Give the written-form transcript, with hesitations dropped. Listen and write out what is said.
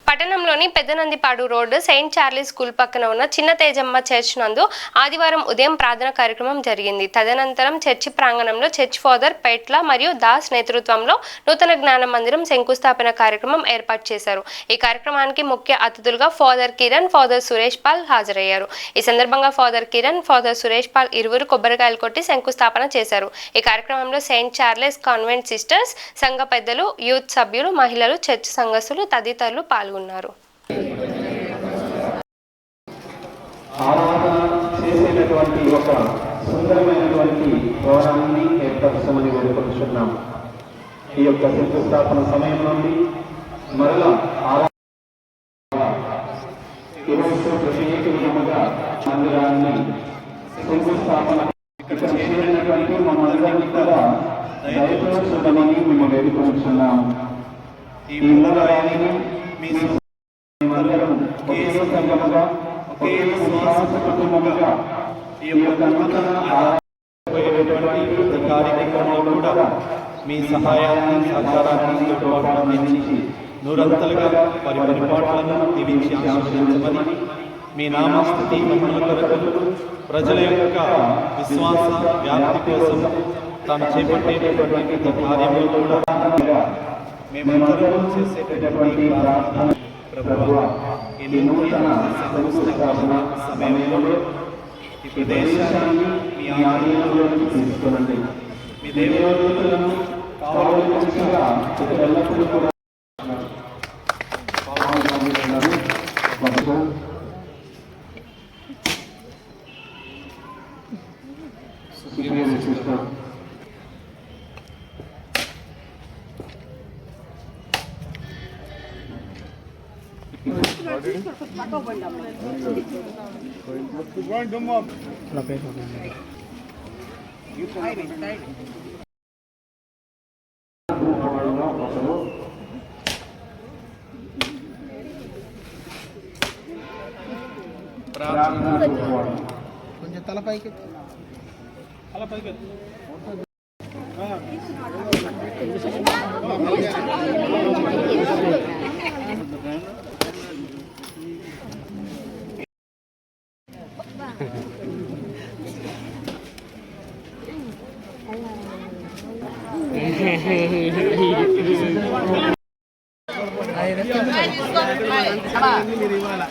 పట్టణంలోని Peddanandipadu road Saint Charles school పక్కన ఉన్న చిన్న తేజమ్మ చర్చ్ నందు ఆదివారం ఉదయం ప్రార్థన కార్యక్రమం జరిగింది. తదనంతరం చర్చి ప్రాంగణంలో చర్చ్ ఫాదర్ పెట్ల మరియు దాస్ నేతృత్వంలో నూతన జ్ఞాన మందిరం శంకుస్థాపన కార్యక్రమం ఏర్పాటు చేశారు. ఈ కార్యక్రమానికి ముఖ్య అతిథులుగా ఫాదర్ కిరణ్, ఫాదర్ సురేష్ పాల్ హాజరయ్యారు. ఈ సందర్భంగా ఫాదర్ కిరణ్, ఫాదర్ సురేష్ పాల్ ఇరువురు కొబ్బరికాయలు కొట్టి శంకుస్థాపన చేశారు. ఈ కార్యక్రమంలో సెయింట్ చార్లెస్ కాన్వెంట్ సిస్టర్స్ సంఘ పెద్దలు, యూత్ సభ్యులు, మహిళలు, చర్చ్ సంఘస్థులు తదితరులు పాల్గొన్నారు. ఆరాధన చేసేటటువంటి ఒక సుందరమైనటువంటి భవనాన్ని ఏర్పరచమని వేడుకొంటున్నాం. ఈ యొక్క శంకుస్థాపన సమయం నుండి మరలా ప్రత్యేక విధముగా మందిరాన్ని శంకుస్థాపన చేసినటువంటి మనందరినీ కూడా దయతో చూడమని మేము వేడుకొంటున్నాము. ఈ మూలరాయిని మేమందరం ఒకే సంఘముగా, ఒకే విశ్వాస కుటుంబముగా ఈ యొక్క నూతన కార్యక్రమంలో కూడా మీ సహాయాన్ని, సహకారాన్ని, తోడ్పాటును అందించి నూరంతలుగా పరిపాలనను దీవించి ఆశీర్వదించమని మీ నామస్తుతి మహిమల కొరకు ప్రజల యొక్క విశ్వాస వ్యాప్తి కోసం తాను చేపట్టేటటువంటి కార్యంలో కూడా మేమందరం చేసేటటువంటి ప్రార్థన ప్రభువా, ఈ నూతన శంకుస్థాపన సమయంలో ఈ ప్రదేశాన్ని మీ ఆధీనంలోకి తీసుకురండి. మీ దేవదూతలను కావలసిగా ఎల్లప్పుడూ కూడా కొంచెం తలపైకి మీరు ఇవ్వాలా